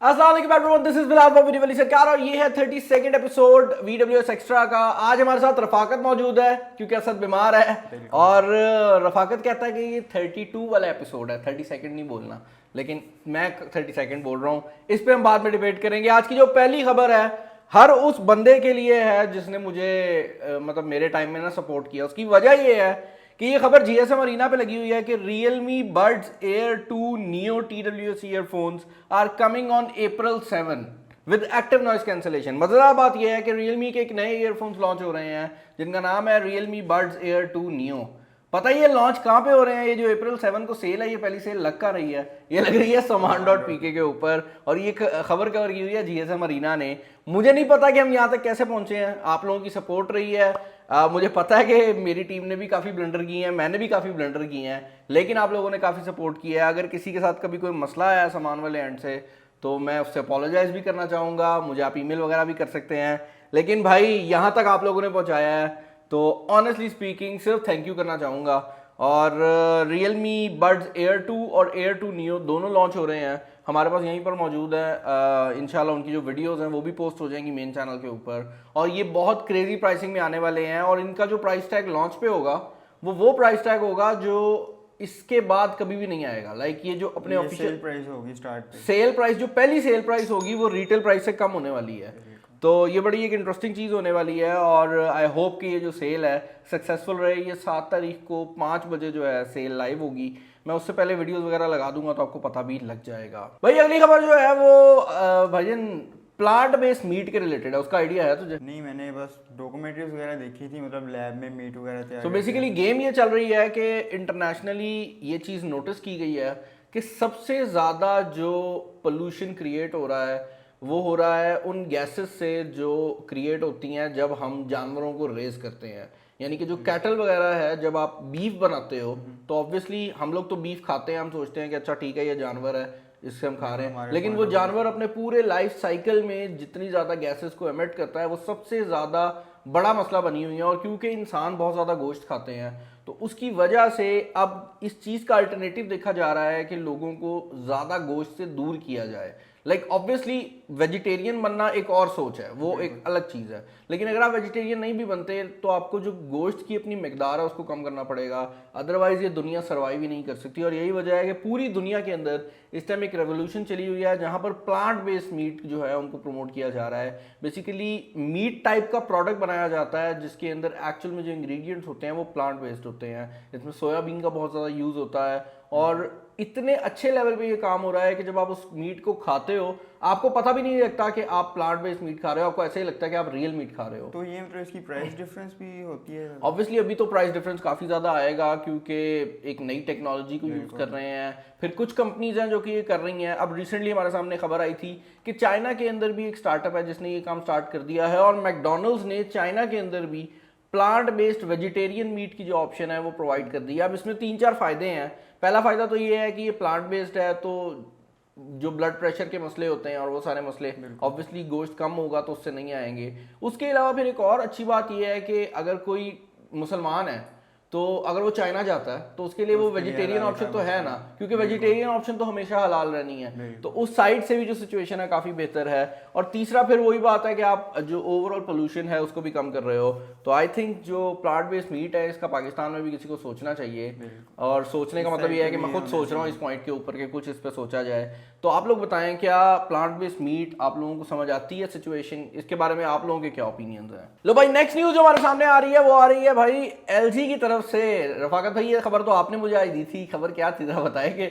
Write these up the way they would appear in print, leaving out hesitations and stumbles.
अस्सलाम वालेकुम everyone, this is Bilal from video सरकार और ये है 32nd एपिसोड VWS एक्स्ट्रा का। आज हमारे साथ रफाकत मौजूद है क्योंकि असद बीमार है और रफाकत कहता है कि ये 32 वाला एपिसोड है, 32nd नहीं बोलना, लेकिन मैं 32nd बोल रहा हूँ। इस पे हम बाद में डिबेट करेंगे। आज की जो पहली खबर है हर उस बंदे के लिए है जिसने मुझे मतलब मेरे टाइम में ना सपोर्ट किया। उसकी वजह ये है कि ये खबर GSM अरीना पे लगी हुई है कि Realme Buds Air 2 Neo TWS earphones are coming on April 7 with active noise cancellation. मजेदार बात यह है कि Realme के एक नए ईयरफोन्स लॉन्च हो रहे हैं जिनका नाम है Realme Buds Air 2 Neo। पता ही है लॉन्च कहाँ पे हो रहे हैं? ये जो April 7 को सेल है, ये पहली सेल लग का रही है, ये लग रही है saman.pk के ऊपर और ये खबर कवर की हुई है GSM अरीना ने। मुझे नहीं पता कि हम यहाँ तक कैसे पहुंचे हैं, आप लोगों की सपोर्ट रही है। मुझे पता है कि मेरी टीम ने भी काफ़ी ब्लंडर किए हैं, मैंने भी काफ़ी ब्लंडर किए हैं, लेकिन आप लोगों ने काफ़ी सपोर्ट किया है। अगर किसी के साथ कभी कोई मसला आया सामान वाले एंड से तो मैं उससे अपोलोजाइज भी करना चाहूँगा, मुझे आप ईमेल वगैरह भी कर सकते हैं। लेकिन भाई यहाँ तक आप लोगों ने पहुँचाया है तो ऑनेस्टली स्पीकिंग सिर्फ थैंक यू करना चाहूँगा। और Realme Buds Air 2 और Air 2 Neo दोनों लॉन्च हो रहे हैं, हमारे पास यहीं पर मौजूद है। इंशाल्लाह उनकी जो वीडियोस हैं वो भी पोस्ट हो जाएंगी मेन चैनल के ऊपर और ये बहुत क्रेजी प्राइसिंग में आने वाले हैं। और इनका जो प्राइस टैग लॉन्च पे होगा वो प्राइस टैग होगा जो इसके बाद कभी भी नहीं आएगा। लाइक ये जो अपने ऑफिशियल प्राइस होगी स्टार्ट पे, सेल प्राइस जो पहली सेल प्राइस होगी वो रिटेल प्राइस से कम होने वाली है। तो ये बड़ी एक इंटरेस्टिंग चीज़ होने वाली है और आई होप कि ये जो सेल है सक्सेसफुल रहे। ये 7 तारीख को 5 बजे जो है सेल लाइव होगी, मैं उससे पहले वीडियोस वगैरह लगा दूंगा तो आपको पता भी लग जाएगा। भाई अगली खबर जो है वो भाईजन प्लांट बेस्ड मीट के रिलेटेड है, उसका आइडिया है तुझे? नहीं मैंने बस डॉक्यूमेंट्रीज वगैरह देखी थी, मतलब लैब में मीट वगैरह तैयार। तो बेसिकली गेम ये चल रही है कि इंटरनेशनली ये चीज़ नोटिस की गई है कि सबसे ज़्यादा जो पोल्यूशन क्रिएट हो रहा है वो हो रहा है उन गैसेस से जो क्रिएट होती हैं जब हम जानवरों को रेज करते हैं। यानी कि जो कैटल वगैरह है, जब आप बीफ बनाते हो तो ऑब्वियसली हम लोग तो बीफ खाते हैं, हम सोचते हैं कि अच्छा ठीक है ये जानवर है इससे हम खा रहे हैं, लेकिन वो जानवर अपने पूरे लाइफ साइकिल में जितनी ज़्यादा गैसेस को एमिट करता है वो सबसे ज़्यादा बड़ा मसला बनी हुई है। और क्योंकि इंसान बहुत ज़्यादा गोश्त खाते हैं तो उसकी वजह से अब इस चीज़ का अल्टरनेटिव देखा जा रहा है कि लोगों को ज़्यादा गोश्त से दूर किया जाए। लाइक ऑब्वियसली वेजिटेरियन बनना एक और सोच है, वो एक अलग चीज़ है, लेकिन अगर आप वेजिटेरियन नहीं भी बनते तो आपको जो गोश्त की अपनी मिकदार है उसको कम करना पड़ेगा, अदरवाइज ये दुनिया सर्वाइव ही नहीं कर सकती। और यही वजह है कि पूरी दुनिया के अंदर इस टाइम एक रेवोल्यूशन चली हुई है जहाँ पर प्लांट बेस्ड मीट जो है उनको प्रमोट किया जा रहा है। बेसिकली मीट टाइप का प्रोडक्ट बनाया जाता है जिसके अंदर एक्चुअल में जो इंग्रेडिएंट्स होते हैं वो प्लांट बेस्ड होते हैं। इसमें सोयाबीन का बहुत ज़्यादा यूज़ होता है और इतने अच्छे लेवल पे ये काम हो रहा है कि जब आप उस मीट को खाते हो आपको पता भी नहीं लगता कि आप प्लांट बेस्ड मीट खा रहे हो, आपको ऐसे ही लगता है कि आप रियल मीट खा रहे हो। तो ये मतलब इसकी प्राइस डिफरेंस भी होती है? ऑब्वियसली अभी तो प्राइस डिफरेंस काफ़ी ज़्यादा आएगा क्योंकि एक नई टेक्नोलॉजी को यूज़ कर रहे हैं। फिर कुछ कंपनीज हैं जो कि ये कर रही हैं। अब रिसेंटली हमारे सामने खबर आई थी कि चाइना के अंदर भी एक स्टार्टअप है जिसने ये काम स्टार्ट कर दिया है और मैकडोनल्ड्स ने चाइना के अंदर भी प्लांट बेस्ड वेजिटेरियन मीट की जो ऑप्शन है वो प्रोवाइड कर दी है। अब इसमें 3-4 फायदे हैं। पहला फायदा तो ये है कि ये प्लांट बेस्ड है तो जो ब्लड प्रेशर के मसले होते हैं और वो सारे मसले ऑब्वियसली गोश्त कम होगा तो उससे नहीं आएंगे। उसके अलावा फिर एक और अच्छी बात ये है कि अगर कोई मुसलमान है तो अगर वो चाइना जाता है तो उसके लिए वो वेजिटेरियन ऑप्शन तो है ना, क्योंकि वेजिटेरियन ऑप्शन तो हमेशा हलाल रहनी है, तो उस साइड से भी जो सिचुएशन है काफ़ी बेहतर है। और तीसरा फिर वही बात है कि आप जो ओवरऑल पोल्यूशन है उसको भी कम कर रहे हो। तो आई थिंक जो प्लांट बेस्ड मीट है इसका पाकिस्तान में भी किसी को सोचना चाहिए और सोचने का मतलब ये है कि मैं खुद सोच रहा हूँ इस पॉइंट के ऊपर कि कुछ इस पर सोचा जाए। तो आप लोग बताएं क्या प्लांट बेस्ड मीट आप लोगों को समझ आती है सिचुएशन? इसके बारे में आप लोगों के क्या ओपिनियंस हैं? लो भाई नेक्स्ट न्यूज़ जो हमारे सामने आ रही है वो आ रही है भाई LG की तरफ से। रफाकत भाई ये खबर तो आपने मुझे आई दी थी, खबर क्या थी जरा बताए कि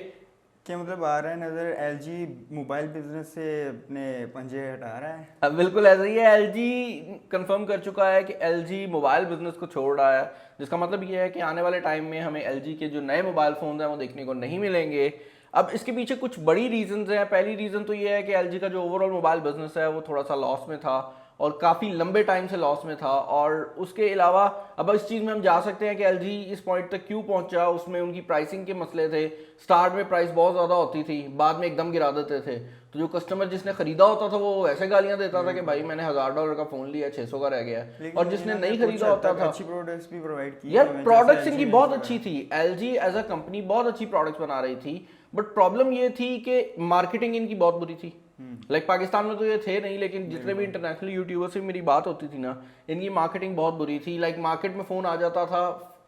क्या मतलब आ रहा है नजर LG मोबाइल बिजनेस से अपने पंजे हटा रहा है? अब बिल्कुल ऐसा ही है। LG कंफर्म कर चुका है कि LG मोबाइल बिजनेस को छोड़ रहा है, जिसका मतलब ये है कि आने वाले टाइम में हमें LG के जो नए मोबाइल फोन हैं वो देखने को नहीं मिलेंगे। अब इसके पीछे कुछ बड़ी रीजंस हैं। पहली रीजन तो ये है कि LG का जो ओवरऑल मोबाइल बिजनेस है वो थोड़ा सा लॉस में था और काफ़ी लंबे टाइम से लॉस में था। और उसके अलावा अब इस चीज़ में हम जा सकते हैं कि LG इस पॉइंट तक क्यों पहुंचा, उसमें उनकी प्राइसिंग के मसले थे। स्टार्ट में प्राइस बहुत ज़्यादा होती थी, बाद में एकदम गिरा देते थे, तो जो कस्टमर जिसने खरीदा होता था वो ऐसे गालियां देता था कि भाई मैंने $1000 का फ़ोन लिया 600 का रह गया, और जिसने नहीं खरीदा होता था अच्छी प्रोडक्ट्स भी प्रोवाइड की यार, प्रोडक्ट्स इनकी बहुत अच्छी थी। LG एज अ कंपनी बहुत अच्छी प्रोडक्ट्स बना रही थी, बट प्रॉब्लम ये थी कि मार्केटिंग इनकी बहुत बुरी थी। लाइक पाकिस्तान में तो ये थे नहीं, लेकिन जितने भी इंटरनेशनल यूट्यूबर से मेरी बात होती थी ना, इनकी मार्केटिंग बहुत बुरी थी। लाइक मार्केट में फ़ोन आ जाता था,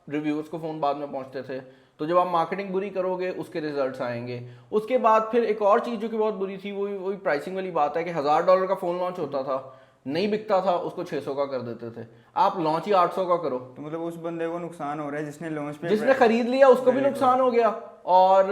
रिव्यूअर्स को फ़ोन बाद में पहुंचते थे, तो जब आप मार्केटिंग बुरी करोगे उसके रिजल्ट्स आएंगे। उसके बाद फिर एक और चीज़ जो कि बहुत बुरी थी, वही प्राइसिंग वाली बात है कि $1000 का फ़ोन लॉन्च होता था, नहीं बिकता था, उसको 600 का कर देते थे। आप लॉन्च ही 800 का करो, तो मतलब उस बंदे को नुकसान हो रहा है जिसने लॉन्च पे जिसने खरीद लिया उसको भी नुकसान हो गया। और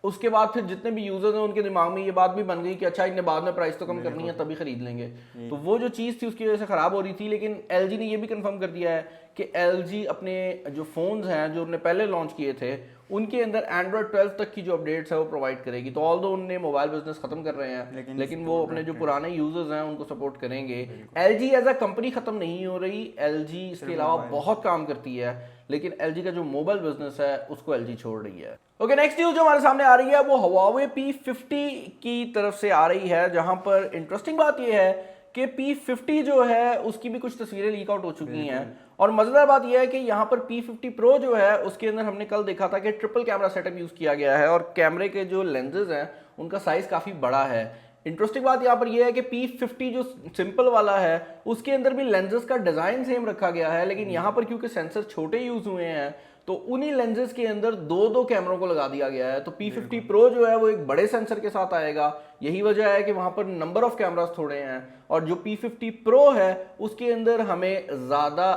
उसके बाद फिर जितने भी यूजर्स हैं उनके दिमाग में ये बात भी बन गई कि अच्छा इन्हें बाद में प्राइस तो कम करनी है तभी खरीद लेंगे। तो वो जो चीज़ थी उसकी वजह से ख़राब हो रही थी। लेकिन एलजी ने ये भी कंफर्म कर दिया है कि एलजी अपने जो फ़ोन्स हैं जो उन्होंने पहले लॉन्च किए थे उनके अंदर एंड्रॉयड 12 तक की जो अपडेट्स है वो प्रोवाइड करेगी। तो ऑल दो उन्होंने मोबाइल बिजनेस खत्म कर रहे हैं, लेकिन वो अपने जो पुराने यूजर्स हैं उनको सपोर्ट करेंगे। एलजी एज अ कंपनी खत्म नहीं हो रही, एलजी इसके अलावा बहुत काम करती है, लेकिन एलजी का जो मोबाइल बिजनेस है उसको एलजी छोड़ रही है। ओके, नेक्स्ट न्यूज जो हमारे सामने आ रही है वो Huawei P50 की तरफ से आ रही है, जहां पर इंटरेस्टिंग बात यह है कि P50 जो है उसकी भी कुछ तस्वीरें लीक आउट हो चुकी हैं। और मजेदार बात यह है कि यहाँ पर P50 Pro जो है उसके अंदर हमने कल देखा था कि ट्रिपल कैमरा सेटअप यूज किया गया है और कैमरे के जो लेंसेज हैं उनका साइज काफी बड़ा है। इंटरेस्टिंग बात यहाँ पर यह है कि P50 जो सिंपल वाला है उसके अंदर भी लेंसेज का डिजाइन सेम रखा गया है, लेकिन यहाँ पर क्योंकि सेंसर छोटे यूज हुए हैं तो उन्हीं लेंसेज के अंदर दो कैमरों को लगा दिया गया है। तो P50 Pro जो है वो एक बड़े सेंसर के साथ आएगा, यही वजह है कि वहां पर नंबर ऑफ कैमरास थोड़े हैं। और जो P50 Pro है उसके अंदर हमें ज्यादा,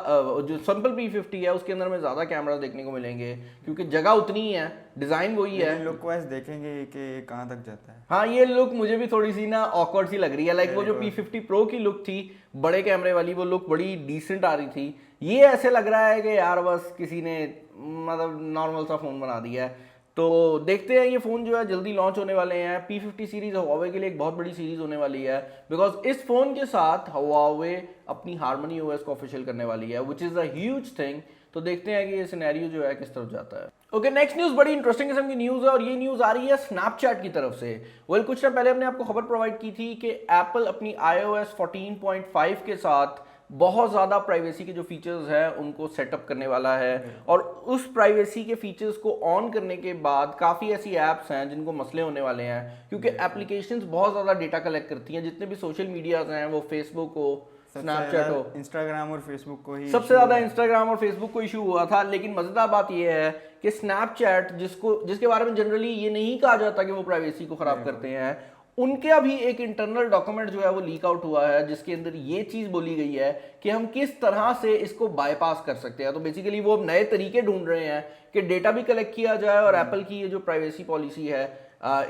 जो सिंपल P50 है उसके अंदर हमें ज्यादा कैमरास देखने को मिलेंगे क्योंकि जगह उतनी ही है, डिजाइन वही है। लुक वाइज देखेंगे कि कहां तक जाता है। हाँ, ये लुक मुझे भी थोड़ी सी ना ऑकवर्ड सी लग रही है। लाइक वो जो P50 Pro की लुक थी बड़े कैमरे वाली, वो लुक बड़ी डिसेंट आ रही थी। ये ऐसे लग रहा है कि यार बस किसी ने मतलब नॉर्मल सा फोन बना दिया है। तो देखते हैं, ये फोन जो है जल्दी लॉन्च होने वाले हैं। P50 सीरीज Huawei के लिए एक बहुत बड़ी सीरीज होने वाली है, बिकॉज इस फोन के साथ Huawei अपनी Harmony OS को ऑफिशियल करने वाली है, which is a huge thing. तो देखते हैं कि ये सिनेरियो जो है किस तरफ जाता है। ओके, नेक्स्ट न्यूज बड़ी इंटरेस्टिंग किस्म की न्यूज है और ये न्यूज आ रही है स्नैपचैट की तरफ से। वेल, कुछ टाइम पहले हमने आपको खबर प्रोवाइड की थी कि एप्पल अपनी iOS 14.5 के साथ बहुत ज़्यादा प्राइवेसी के जो फीचर्स हैं उनको सेटअप करने वाला है। और उस प्राइवेसी के फीचर्स को ऑन करने के बाद काफ़ी ऐसी ऐप्स हैं जिनको मसले होने वाले हैं, क्योंकि एप्लीकेशंस बहुत ज़्यादा डेटा कलेक्ट करती हैं। जितने भी सोशल मीडियाज हैं, वो फेसबुक हो, स्नैपचैट हो, इंस्टाग्राम और फेसबुक को ही सबसे ज़्यादा इंस्टाग्राम और फेसबुक को इशू हुआ था। लेकिन मज़ेदार बात यह है कि स्नैपचैट, जिसके बारे में जनरली ये नहीं कहा जाता कि वो प्राइवेसी को ख़राब करते हैं, उनके अभी एक इंटरनल डॉक्यूमेंट जो है वो लीक आउट हुआ है, जिसके अंदर ये चीज बोली गई है कि हम किस तरह से इसको बाईपास कर सकते हैं। तो बेसिकली वो नए तरीके ढूंढ रहे हैं कि डेटा भी कलेक्ट किया जाए और एप्पल की ये जो प्राइवेसी पॉलिसी है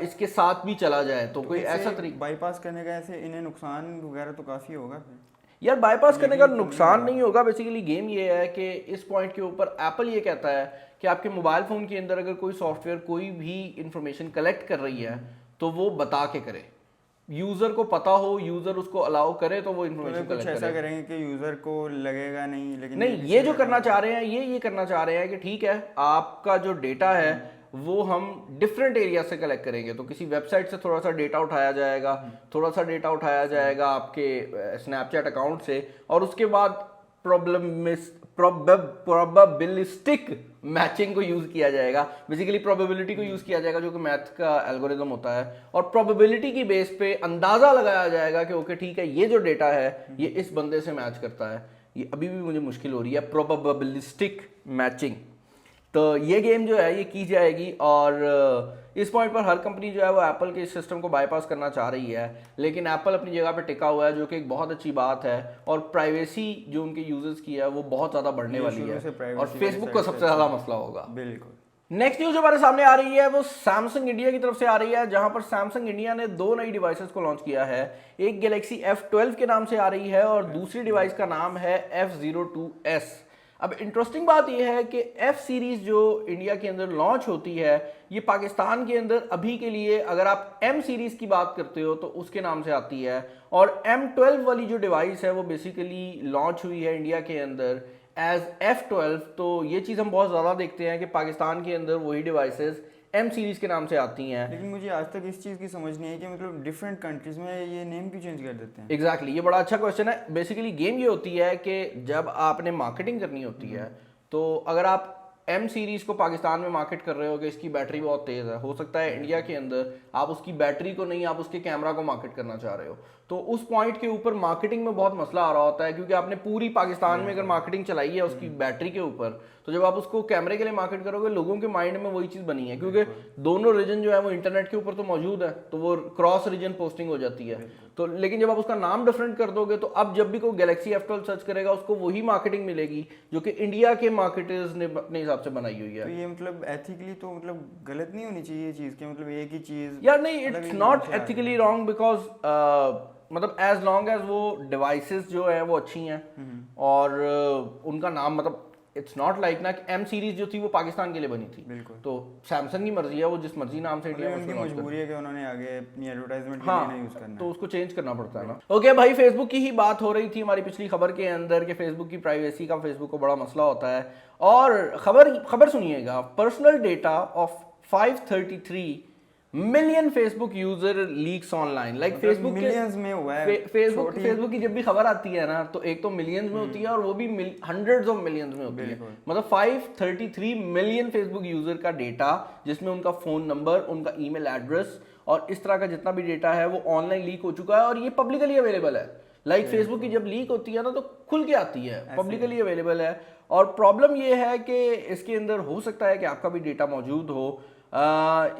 इसके साथ भी चला जाए। तो कोई ऐसा तरीका बाईपास करने का, ऐसे इन्हें नुकसान वगैरह तो काफी होगा। यार, बाईपास करने का नुकसान नहीं होगा। बेसिकली गेम ये है कि इस पॉइंट के ऊपर एप्पल ये कहता है कि आपके मोबाइल फोन के अंदर अगर कोई सॉफ्टवेयर कोई भी इंफॉर्मेशन कलेक्ट कर रही है तो वो बता के करे, यूजर को पता हो, यूजर उसको अलाउ करे तो वो इन्फॉर्मेशन कुछ ऐसा करेंगे कि यूजर को लगेगा नहीं। लेकिन नहीं, ये जो करना चाह रहे हैं ये करना चाह रहे हैं कि ठीक है, आपका जो डेटा है वो हम डिफरेंट एरिया से कलेक्ट करेंगे। तो किसी वेबसाइट से थोड़ा सा डेटा उठाया जाएगा, थोड़ा सा डेटा उठाया जाएगा आपके स्नैपचैट अकाउंट से, और उसके बाद प्रोबेबिलिस्टिक मैचिंग को यूज किया जाएगा। बेसिकली प्रोबेबिलिटी को यूज किया जाएगा जो कि मैथ का एल्गोरिदम होता है, और प्रोबेबिलिटी की बेस पे अंदाजा लगाया जाएगा कि ओके ठीक है, ये जो डेटा है ये इस बंदे से मैच करता है। ये अभी भी मुझे मुश्किल हो रही है, प्रोबेबिलिस्टिक मैचिंग। तो ये गेम जो है ये की जाएगी, और इस पॉइंट पर हर कंपनी जो है वो एप्पल के इस सिस्टम को बाईपास करना चाह रही है, लेकिन एप्पल अपनी जगह पे टिका हुआ है, जो कि एक बहुत अच्छी बात है। और प्राइवेसी जो उनके यूजर्स की है वो बहुत ज़्यादा बढ़ने वाली है, और फेसबुक का सबसे ज़्यादा मसला होगा। बिल्कुल। नेक्स्ट न्यूज हमारे सामने आ रही है वो सैमसंग इंडिया की तरफ से आ रही है, जहां पर सैमसंग इंडिया ने 2 नई डिवाइसेस को लॉन्च किया है। एक गैलेक्सी F12 के नाम से आ रही है और दूसरी डिवाइस का नाम है F02s। अब इंटरेस्टिंग बात यह है कि F सीरीज जो इंडिया के अंदर लॉन्च होती है, ये पाकिस्तान के अंदर अभी के लिए अगर आप M सीरीज की बात करते हो तो उसके नाम से आती है, और M12 वाली जो डिवाइस है वो बेसिकली लॉन्च हुई है इंडिया के अंदर एज F12। तो ये चीज़ हम बहुत ज़्यादा देखते हैं कि पाकिस्तान के अंदर वही डिवाइसेस M सीरीज के नाम से आती हैं। लेकिन मुझे आज तक इस चीज़ की समझ नहीं है कि मतलब डिफरेंट कंट्रीज में ये नेम क्यों चेंज कर देते हैं। एग्जैक्टली, ये बड़ा अच्छा क्वेश्चन है। बेसिकली गेम ये होती है कि जब आपने मार्केटिंग करनी होती है तो अगर आप M सीरीज को पाकिस्तान में मार्केट कर रहे हो कि इसकी बैटरी बहुत तेज है, हो सकता है इंडिया के अंदर आप उसकी बैटरी को नहीं, आप उसके कैमरा को मार्केट करना चाह रहे हो, तो उस पॉइंट के ऊपर मार्केटिंग में बहुत मसला आ रहा होता है, क्योंकि आपने पूरी पाकिस्तान में अगर मार्केटिंग चलाई है उसकी बैटरी के ऊपर, तो जब आप उसको कैमरे के लिए मार्केट करोगे लोगों के माइंड में वही चीज बनी है, क्योंकि दोनों रीजन जो है वो इंटरनेट के ऊपर तो मौजूद है, तो वो क्रॉस रीजन पोस्टिंग हो जाती है। तो लेकिन जब आप उसका नाम डिफरेंट कर दोगे तो अब जब भी कोई गैलेक्सी F12 सर्च करेगा उसको वही मार्केटिंग मिलेगी जो कि इंडिया के मार्केटर्स ने अपने हिसाब से बनाई हुई है। तो ये मतलब एथिकली तो मतलब गलत नहीं होनी चाहिए ये चीज़ कि मतलब एक ही चीज़ यार नहीं, it's not ethically wrong, because मतलब एज लॉन्ग एज वो डिवाइसेस जो है वो अच्छी हैं और उनका नाम मतलब इट्स नॉट लाइक ना कि M सीरीज जो थी वो पाकिस्तान के लिए बनी थी, बिल्कुल, तो सैमसंग की मर्जी है वो जिस मर्जी नाम से इंडिया में उनकी मजबूरी है कि उन्होंने आगे अपनी एडवर्टाइजमेंट के हाँ, लिए ना यूज करना तो उसको चेंज करना पड़ता है ना। ओके भाई, फेसबुक की ही बात हो रही थी हमारी पिछली खबर के अंदर कि फेसबुक की प्राइवेसी का फेसबुक को बड़ा मसला होता है, और खबर सुनिएगा, personal data of 533 million Facebook user leaks online. Like Facebook millions में हुआ है। फेसबुक की जब भी खबर आती है ना तो एक तो मिलियंस में होती है और वो भी हंड्रेड्स ऑफ मिलियंस में होती है। मतलब 533 मिलियन फेसबुक यूजर का डेटा, जिसमें उनका फोन नंबर, उनका ईमेल एड्रेस और इस तरह का जितना भी डेटा है वो ऑनलाइन लीक हो चुका है और ये पब्लिकली अवेलेबल है। लाइक फेसबुक की जब लीक होती है ना तो खुल के आती है, पब्लिकली अवेलेबल है। और प्रॉब्लम ये है कि इसके अंदर हो सकता है कि आपका भी डेटा मौजूद हो।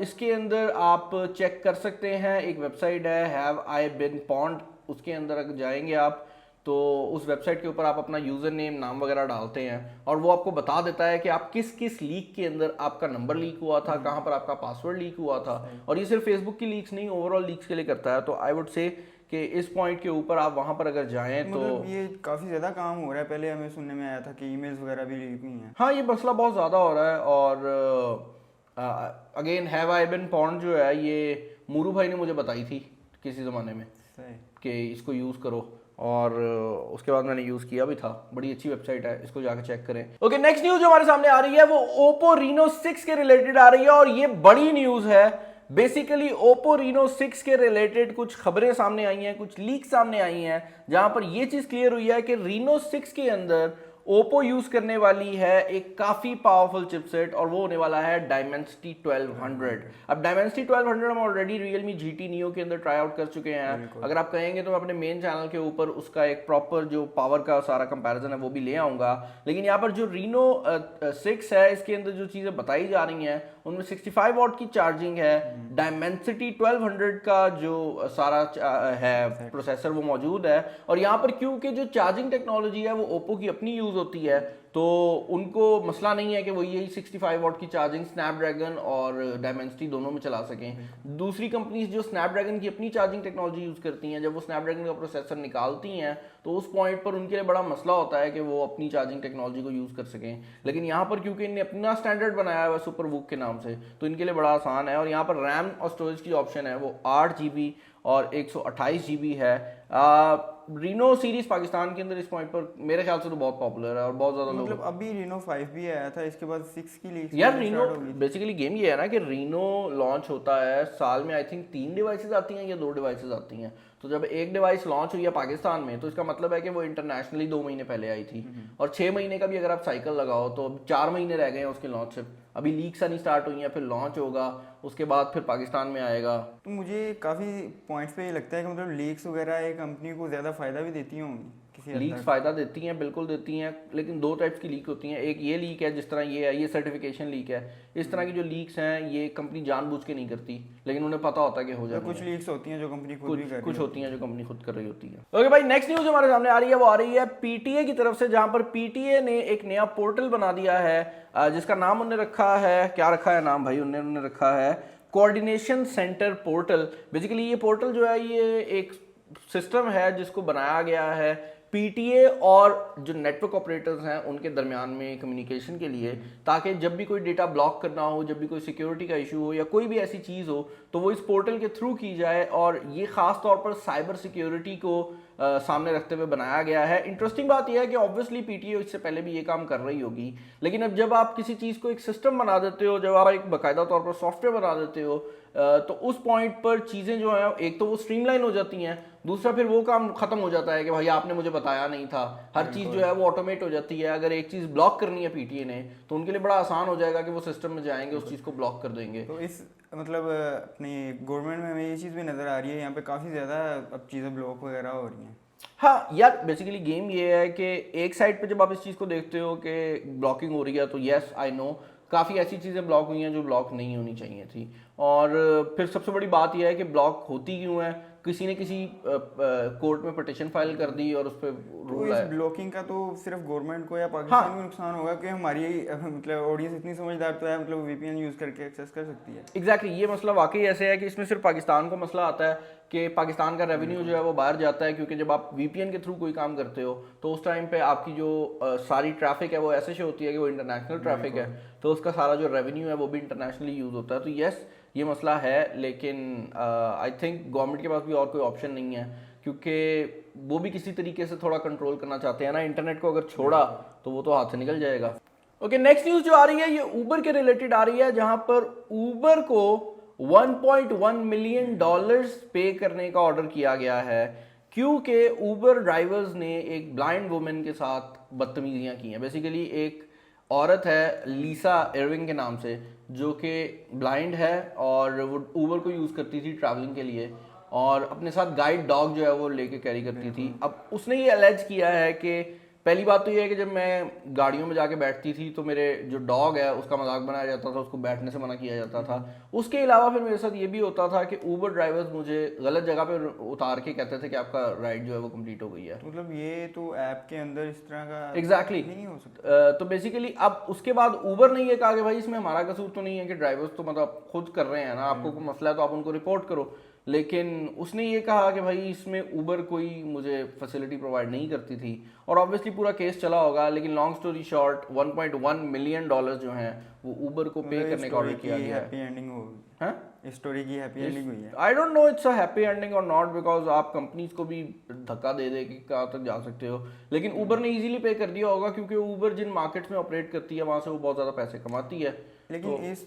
इसके अंदर आप चेक कर सकते हैं, एक वेबसाइट है हैव आई बिन पॉन्ड, उसके अंदर अगर जाएंगे आप तो उस वेबसाइट के ऊपर आप अपना यूज़र नेम, नाम वगैरह डालते हैं और वो आपको बता देता है कि आप किस किस लीक के अंदर आपका नंबर लीक हुआ था, कहाँ पर आपका पासवर्ड लीक हुआ था। और ये सिर्फ फेसबुक की लीक्स नहीं, ओवरऑल लीक्स के लिए करता है। तो आई वुड से कि इस पॉइंट के ऊपर आप वहाँ पर अगर जाएं तो मतलब ये काफ़ी ज़्यादा काम हो रहा है। पहले हमें सुनने में आया था कि ईमेल्स वगैरह भी लीक हुई हैं। हाँ, ये मसला बहुत ज़्यादा हो रहा है। और again have I been pond जो है ये मूरू भाई ने मुझे बताई थी किसी ज़माने में कि इसको यूज़ करो, और उसके बाद मैंने यूज़ किया भी था। बड़ी अच्छी वेबसाइट है, इसको जाकर चेक करें। ओके, नेक्स्ट न्यूज़ जो हमारे सामने आ रही है वो ओप्पो Reno 6 के रिलेटेड आ रही है और ये बड़ी न्यूज़ है। बेसिकली ओप्पो Reno 6 के रिलेटेड कुछ खबरें सामने आई हैं, कुछ लीक सामने आई हैं, जहां पर यह चीज़ क्लियर हुई है कि Reno 6 के अंदर ओप्पो यूज करने वाली है एक काफी पावरफुल चिपसेट और वो होने वाला है Dimensity 1200। अब Dimensity 1200 हम ऑलरेडी Realme GT Neo के अंदर ट्राई आउट कर चुके हैं। अगर आप कहेंगे तो मैं अपने मेन चैनल के ऊपर उसका एक प्रॉपर जो पावर का सारा कंपैरिजन है वो भी ले आऊंगा। लेकिन यहाँ पर जो Reno 6 है इसके अंदर जो चीजें बताई जा रही हैं उनमें 65 वॉट की चार्जिंग है, Dimensity 1200 का जो सारा है प्रोसेसर वो मौजूद है। और यहाँ पर क्योंकि जो चार्जिंग टेक्नोलॉजी है वो ओप्पो की अपनी यूज होती है तो उनको मसला नहीं है कि वो यही 65 वॉट की चार्जिंग स्नैपड्रैगन और Dimensity दोनों में चला सकें। दूसरी कंपनीज जो स्नैपड्रैगन की अपनी चार्जिंग टेक्नोलॉजी यूज करती हैं, जब वो स्नैपड्रैगन का प्रोसेसर निकालती हैं तो उस पॉइंट पर उनके लिए बड़ा मसला होता है कि वो अपनी चार्जिंग टेक्नोलॉजी को यूज कर सकें। लेकिन यहाँ पर क्योंकि इन्हें अपना स्टैंडर्ड बनाया हुआ है सुपरबुक के नाम से, तो इनके लिए बड़ा आसान है। और यहाँ पर रैम और स्टोरेज की ऑप्शन है वो 8 GB और 128 GB है। Reno सीरीज पाकिस्तान के अंदर इस पॉइंट पर मेरे ख्याल से तो बहुत पॉपुलर है और बहुत ज्यादा लोग, मतलब अभी Reno 5 भी आया था, इसके बाद 6 की लीक यार Reno बेसिकली गेम ये है ना कि Reno लॉन्च होता है साल में, आई थिंक 3 डिवाइसेस आती हैं या 2 डिवाइसेस आती हैं। तो जब एक डिवाइस लॉन्च हुई है पाकिस्तान में तो इसका मतलब है कि वो इंटरनेशनली 2 महीने पहले आई थी। और 6 महीने का भी अगर आप साइकिल लगाओ तो 4 महीने रह गए हैं उसके लॉन्च से। अभी लीक्स आनी स्टार्ट हुई हैं, फिर लॉन्च होगा, उसके बाद फिर पाकिस्तान में आएगा। तो मुझे काफ़ी पॉइंट्स पे ये लगता है कि मतलब लीक्स वगैरह एक कंपनी को ज़्यादा फ़ायदा भी देती होंगी। लीक्स फायदा देती हैं, बिल्कुल देती हैं, लेकिन 2 टाइप्स की लीक होती हैं। एक ये लीक है जिस तरह ये है, ये सर्टिफिकेशन लीक है। इस तरह की जो लीक्स हैं ये कंपनी जानबूझ के नहीं करती, लेकिन उन्हें पता होता है कि हो जाएगा। कुछ लीक्स होती हैं जो कंपनी खुद भी कर रही है, कुछ होती हैं जो कंपनी खुद कर रही होती है। ओके भाई, नेक्स्ट न्यूज़ हमारे सामने आ रही है वो आ रही है PTA की तरफ से, जहां पर PTA ने एक नया पोर्टल बना दिया है जिसका नाम उन्होंने रखा है, क्या रखा है नाम भाई, उन्होंने रखा है कोऑर्डिनेशन सेंटर पोर्टल। बेसिकली ये पोर्टल जो है ये एक सिस्टम है जिसको बनाया गया है PTA और जो नेटवर्क ऑपरेटर्स हैं उनके दरमियान में कम्युनिकेशन के लिए, ताकि जब भी कोई डेटा ब्लॉक करना हो, जब भी कोई सिक्योरिटी का इशू हो या कोई भी ऐसी चीज़ हो तो वो इस पोर्टल के थ्रू की जाए। और ये ख़ास तौर पर साइबर सिक्योरिटी को सामने रखते हुए बनाया गया है। इंटरेस्टिंग बात यह है कि ऑब्वियसली पीटीए इससे पहले भी ये काम कर रही होगी, लेकिन अब जब आप किसी चीज़ को एक सिस्टम बना देते हो, जब आप एक बाकायदा तौर पर सॉफ्टवेयर बना देते हो, तो उस पॉइंट पर चीज़ें जो हैं एक तो वो स्ट्रीमलाइन हो जाती हैं, दूसरा फिर वो काम खत्म हो जाता है कि भाई आपने मुझे बताया नहीं था। हर चीज़ जो है वो ऑटोमेट हो जाती है। अगर एक चीज़ ब्लॉक करनी है पीटीए ने तो उनके लिए बड़ा आसान हो जाएगा कि वो सिस्टम में जाएंगे, उस चीज़ को ब्लॉक कर देंगे। तो इस मतलब अपनी गवर्नमेंट में हमें ये चीज़ भी नज़र आ रही है, यहाँ पे काफ़ी ज़्यादा अब चीज़ें ब्लॉक वगैरह हो रही हैं। हाँ यार, बेसिकली गेम ये है कि एक साइड पे जब आप इस चीज़ को देखते हो कि ब्लॉकिंग हो रही है, तो येस आई नो काफ़ी ऐसी चीज़ें ब्लॉक हुई हैं जो ब्लॉक नहीं होनी चाहिए थी। और फिर सबसे बड़ी बात यह है कि ब्लॉक होती क्यों है, किसी ने किसी कोर्ट में पिटिशन फाइल कर दी और उस पर तो रूल इस आया। ब्लॉकिंग का तो सिर्फ गवर्नमेंट को या पाकिस्तान को नुकसान होगा कि हमारी मतलब ऑडियंस इतनी समझदार तो है, मतलब वीपीएन यूज़ करके एक्सेस कर सकती है। एग्जैक्टली ये मसला वाकई ऐसे है कि इसमें सिर्फ पाकिस्तान को मसला आता है कि पाकिस्तान का रेवेन्यू जो है वो बाहर जाता है, क्योंकि जब आप वीपीएन के थ्रू कोई काम करते हो तो उस टाइम पे आपकी जो सारी ट्रैफिक है वो ऐसे से होती है कि वो इंटरनेशनल ट्रैफिक है, तो उसका सारा जो रेवेन्यू है वो भी इंटरनेशनली यूज़ होता है। तो यस ये मसला है, लेकिन आई थिंक गवर्नमेंट के पास भी और कोई ऑप्शन नहीं है, क्योंकि वो भी किसी तरीके से थोड़ा कंट्रोल करना चाहते हैं ना। इंटरनेट को अगर छोड़ा तो वो तो हाथ से निकल जाएगा। ओके, नेक्स्ट न्यूज़ जो आ रही है ये ऊबर के रिलेटेड आ रही है, जहां पर ऊबर को $1.1 मिलियन पे करने का ऑर्डर किया गया है, क्योंकि ऊबर ड्राइवर्स ने एक ब्लाइंड वुमेन के साथ बदतमीजियां की हैं। बेसिकली एक औरत है लीसा इरविंग के नाम से, जो कि ब्लाइंड है और वो ऊबर को यूज़ करती थी ट्रैवलिंग के लिए, और अपने साथ गाइड डॉग जो है वो लेके कैरी करती थी। अब उसने ये अलेज किया है कि पहली बात तो ये है कि जब मैं गाड़ियों में जाके बैठती थी तो मेरे जो डॉग है उसका मजाक बनाया जाता था, उसको बैठने से मना किया जाता था। उसके अलावा फिर मेरे साथ ये भी होता था कि ऊबर ड्राइवर्स मुझे गलत जगह पे उतार के कहते थे कि आपका राइड जो है वो कंप्लीट हो गई है। मतलब ये तो ऐप के अंदर इस तरह का एग्जैक्टली नहीं हो सकता। तो बेसिकली अब उसके बाद ऊबर ने ये कहा कि भाई इसमें हमारा कसूर तो नहीं है कि ड्राइवर्स तो मतलब खुद कर रहे हैं ना, आपको कोई मसला है तो आप उनको रिपोर्ट करो। लेकिन उसने ये कहा कि भाई इसमें ऊबर कोई मुझे फैसिलिटी प्रोवाइड नहीं करती थी, और ऑब्वियसली पूरा केस चला होगा। लेकिन लॉन्ग स्टोरी शॉर्ट $1.1 मिलियन जो हैं वो ऊबर को पे करने का ऑर्डर किया गया है। हैप्पी एंडिंग होगी, हाँ स्टोरी की हैप्पी एंडिंग हुई है। I don't know it's a happy ending और नॉट, बिकॉज आप कंपनीज को भी धक्का दे दे कि कहाँ तक जा सकते हो। लेकिन ऊबर ने इजीली पे कर दिया होगा, क्योंकि ऊबर जिन मार्केट्स में ऑपरेट करती है वहाँ से वो बहुत ज़्यादा पैसे कमाती है। लेकिन तो इस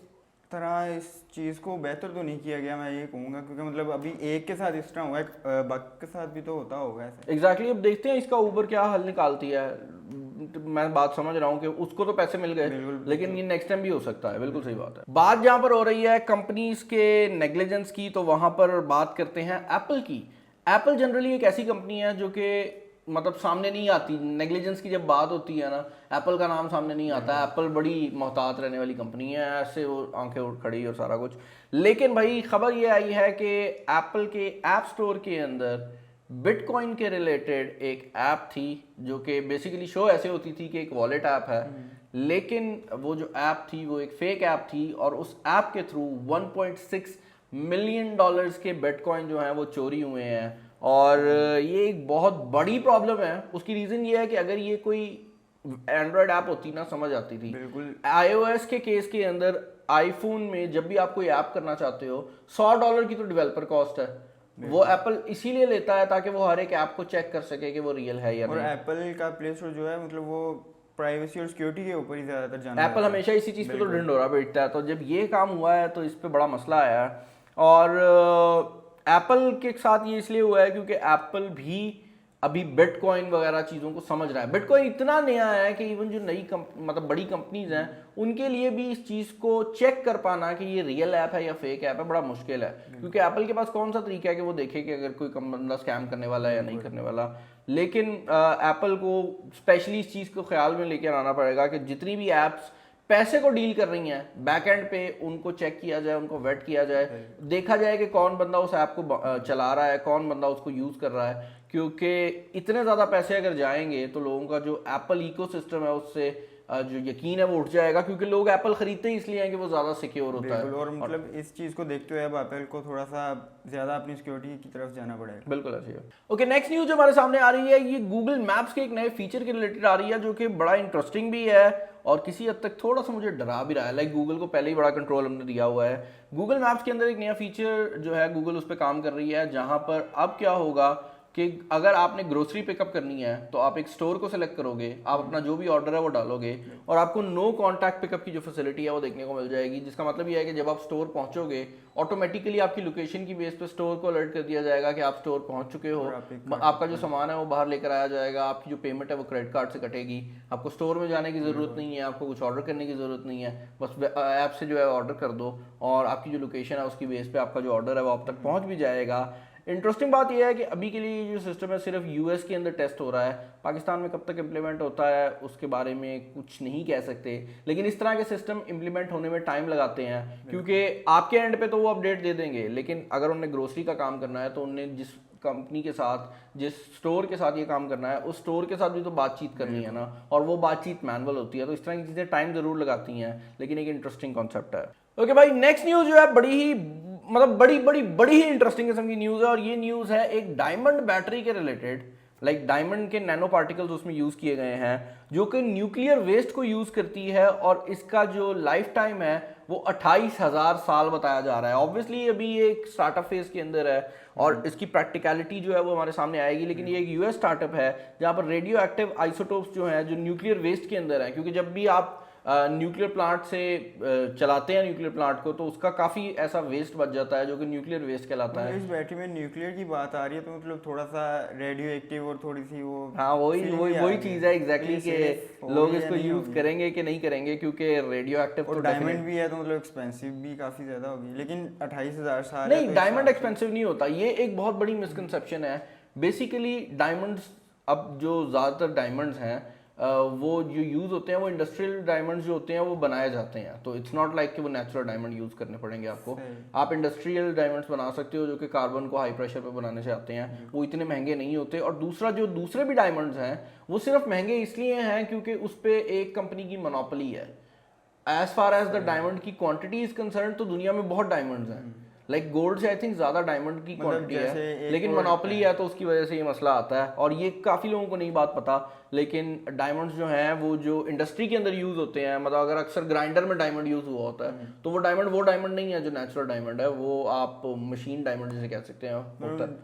तरह इस चीज़ को बेहतर तो नहीं किया गया, मैं ये कहूँगा, क्योंकि मतलब अभी एक के साथ इस तरह हुआ है, बाकी के साथ भी तो होता होगा ऐसे। एग्जैक्टली अब देखते हैं इसका ऊबर क्या हल निकालती है। मैं बात समझ रहा हूँ कि उसको तो पैसे मिल गए, लेकिन ये नेक्स्ट टाइम भी हो सकता है। बिल्कुल सही बात है। बात जहाँ पर हो रही है कंपनीज के नेग्लिजेंस की, तो वहाँ पर बात करते हैं एप्पल की। एप्पल जनरली एक ऐसी कंपनी है जो कि मतलब सामने नहीं आती। नेग्लिजेंस की जब बात होती है ना, एप्पल का नाम सामने नहीं आता। एप्पल बड़ी मोहतात रहने वाली कंपनी है, ऐसे वो आंखें खड़ी और सारा कुछ। लेकिन भाई खबर ये आई है कि एप्पल के ऐप स्टोर के अंदर बिटकॉइन के रिलेटेड एक ऐप थी, जो कि बेसिकली शो ऐसे होती थी कि एक वॉलेट ऐप है, लेकिन वो जो ऐप थी वो एक फेक ऐप थी, और उस ऐप के थ्रू $1.6 मिलियन के बिटकॉइन जो हैं वो चोरी हुए हैं। और ये एक बहुत बड़ी प्रॉब्लम है। उसकी रीज़न ये है कि अगर ये कोई एंड्रॉयड ऐप होती ना, समझ आती थी। बिल्कुल iOS के केस के अंदर आईफोन में जब भी आप कोई ऐप करना चाहते हो, $100 की तो डेवलपर कॉस्ट है। वो एप्पल इसीलिए लेता है ताकि वो हर एक ऐप को चेक कर सके कि वो रियल है या नहीं। और एप्पल का प्ले स्टोर जो है मतलब वो प्राइवेसी और सिक्योरिटी के ऊपर ही ज़्यादातर जाना एप्पल हमेशा इसी चीज़ पे तो ढिंढोरा बैठता है। तो जब ये काम हुआ है तो इस पे बड़ा मसला आया है। और एप्पल के साथ ये इसलिए हुआ है क्योंकि एप्पल भी अभी बिटकॉइन वगैरह चीज़ों को समझ रहा है। बिटकॉइन इतना नया है कि इवन जो नई मतलब बड़ी कंपनीज हैं उनके लिए भी इस चीज़ को चेक कर पाना कि ये रियल ऐप है या फेक ऐप है बड़ा मुश्किल है, क्योंकि एप्पल के पास कौन सा तरीका है कि वो देखे कि अगर कोई बंदा स्कैम करने वाला है या नहीं करने वाला। लेकिन एप्पल को स्पेशली इस चीज़ को ख्याल में लेकर आना पड़ेगा कि जितनी भी ऐप्स पैसे को डील कर रही हैं बैक एंड पे, उनको चेक किया जाए, उनको वेट किया जाए, देखा जाए कि कौन बंदा उस ऐप को चला रहा है, कौन बंदा उसको यूज़ कर रहा है। क्योंकि इतने ज़्यादा पैसे अगर जाएंगे तो लोगों का जो एप्पल इकोसिस्टम है उससे जो यकीन है वो उठ जाएगा, क्योंकि लोग एप्पल खरीदते ही इसलिए हैं कि वो ज़्यादा सिक्योर होता है। और मतलब इस चीज़ को देखते हुए अब एप्पल को थोड़ा सा ज़्यादा अपनी सिक्योरिटी की तरफ जाना पड़ेगा। बिल्कुल ऐसे है। ओके, नेक्स्ट न्यूज़ जो हमारे सामने आ रही है ये गूगल मैप्स के एक नए फीचर के रिलेटेड आ रही है, जो कि बड़ा इंटरेस्टिंग भी है और किसी हद तक थोड़ा सा मुझे डरा भी रहा है। लाइक गूगल को पहले ही बड़ा कंट्रोल हमने दिया हुआ है। गूगल मैप्स के अंदर एक नया फीचर जो है गूगल उस पर काम कर रही है, जहाँ पर अब क्या होगा कि अगर आपने ग्रोसरी पिकअप करनी है तो आप एक स्टोर को सिलेक्ट करोगे, आप अपना जो भी ऑर्डर है वो डालोगे और आपको नो कॉन्टैक्ट पिकअप की जो फैसिलिटी है वो देखने को मिल जाएगी, जिसका मतलब ये है कि जब आप स्टोर पहुंचोगे ऑटोमेटिकली आपकी लोकेशन की बेस पे स्टोर को अलर्ट कर दिया जाएगा कि आप स्टोर पहुंच चुके हो, आपका जो सामान है वो बाहर लेकर आया जाएगा, आपकी जो पेमेंट है वो क्रेडिट कार्ड से कटेगी, आपको स्टोर में जाने की जरूरत नहीं है, आपको कुछ ऑर्डर करने की जरूरत नहीं है, बस ऐप से जो है ऑर्डर कर दो और आपकी जो लोकेशन है उसकी बेस पे आपका जो ऑर्डर है वो आप तक पहुंच भी जाएगा। इंटरेस्टिंग बात यह है कि अभी के लिए जो सिस्टम है सिर्फ यूएस के अंदर टेस्ट हो रहा है, पाकिस्तान में कब तक इम्प्लीमेंट होता है उसके बारे में कुछ नहीं कह सकते, लेकिन इस तरह के सिस्टम इम्प्लीमेंट होने में टाइम लगाते हैं क्योंकि आपके एंड पे तो वो अपडेट दे देंगे, लेकिन अगर उन्हें ग्रोसरी का काम करना है तो उन्हें जिस कंपनी के साथ जिस स्टोर के साथ ये काम करना है उस स्टोर के साथ भी तो बातचीत करनी है ना, और वो बातचीत मैनुअल होती है, तो इस तरह की चीज़ें टाइम जरूर लगाती हैं, लेकिन एक इंटरेस्टिंग कॉन्सेप्ट है। ओके भाई, नेक्स्ट न्यूज़ जो है बड़ी ही मतलब बड़ी ही इंटरेस्टिंग किस्म की न्यूज़ है और ये न्यूज़ है एक डायमंड बैटरी के रिलेटेड, लाइक डायमंड के नैनो पार्टिकल्स उसमें यूज़ किए गए हैं जो कि न्यूक्लियर वेस्ट को यूज़ करती है और इसका जो लाइफ टाइम है वो 28,000 साल बताया जा रहा है। ऑब्वियसली अभी ये एक स्टार्टअप फेज के अंदर है और इसकी प्रैक्टिकलिटी जो है वो हमारे सामने आएगी, लेकिन ये एक यूएस स्टार्टअप है जहाँ पर रेडियो एक्टिव आइसोटोप्स जो हैं जो न्यूक्लियर वेस्ट के अंदर हैं, क्योंकि जब भी आप न्यूक्लियर प्लांट से चलाते हैं न्यूक्लियर प्लांट को तो उसका काफ़ी ऐसा वेस्ट बच जाता है जो कि न्यूक्लियर वेस्ट कहलाता है। इस बैटरी में न्यूक्लियर की बात आ रही है तो मतलब थोड़ा सा रेडियो एक्टिव और थोड़ी सी वो, हाँ वही चीज़ है एग्जैक्टली कि लोग इसको यूज़ करेंगे कि नहीं करेंगे, क्योंकि रेडियो एक्टिव और डायमंड भी है तो मतलब एक्सपेंसिव भी काफ़ी ज़्यादा होगी, लेकिन 28,000 साल नहीं, डायमंड एक्सपेंसिव नहीं होता, ये एक बहुत बड़ी मिसकंसेप्शन है। बेसिकली डायमंड्स, अब जो ज़्यादातर डायमंड्स हैं वो जो यूज़ होते हैं वो इंडस्ट्रियल डायमंड्स जो होते हैं वो बनाए जाते हैं, तो इट्स नॉट लाइक कि वो नेचुरल डायमंड यूज़ करने पड़ेंगे आपको। आप इंडस्ट्रियल डायमंड्स बना सकते हो जो कि कार्बन को हाई प्रेशर पे बनाने से आते हैं, वो इतने महंगे नहीं होते। और दूसरा, जो दूसरे भी डायमंड्स हैं वो सिर्फ महंगे इसलिए हैं क्योंकि उस पर एक कंपनी की मोनोपोली है। As far as the diamond की क्वांटिटी इज कंसर्न तो दुनिया में बहुत डायमंड्स हैं, लाइक गोल्ड से आई थिंक ज्यादा डायमंड की क्वांटिटी है, लेकिन मोनोपोली है तो उसकी वजह से ये मसला आता है। और ये काफी लोगों को नहीं बात पता, लेकिन डायमंड्स जो हैं वो जो इंडस्ट्री के अंदर यूज होते हैं, मतलब अगर अक्सर ग्राइंडर में डायमंड यूज हुआ होता है तो वो डायमंड नहीं है जो नेचुरल डायमंड है, वो आप मशीन डायमंड जिसे कह सकते हैं,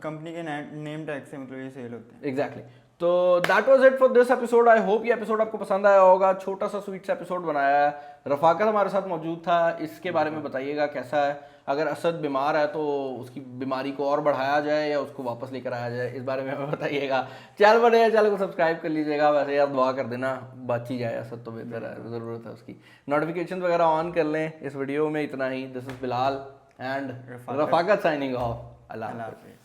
कंपनी के नेम टैग से मतलब ये सेल होते हैं। एग्जैक्टली। तो that was it for this episode. I hope ये एपिसोड आपको पसंद आया होगा, छोटा सा स्वीट सा एपिसोड बनाया है। रफाकत हमारे साथ मौजूद था, इसके बारे में बताइएगा कैसा है, अगर असद बीमार है तो उसकी बीमारी को और बढ़ाया जाए या उसको वापस लेकर आया जाए, इस बारे में हमें बताइएगा। चैनल पर है, चैनल को सब्सक्राइब कर लीजिएगा, वैसे यार दुआ कर देना बच ही जाए असद तो बेहतर है, ज़रूरत है उसकी। नोटिफिकेशन वगैरह ऑन कर लें। इस वीडियो में इतना ही। This is Bilal and Rafaqat signing off. अल्लाह हाफ़िज़।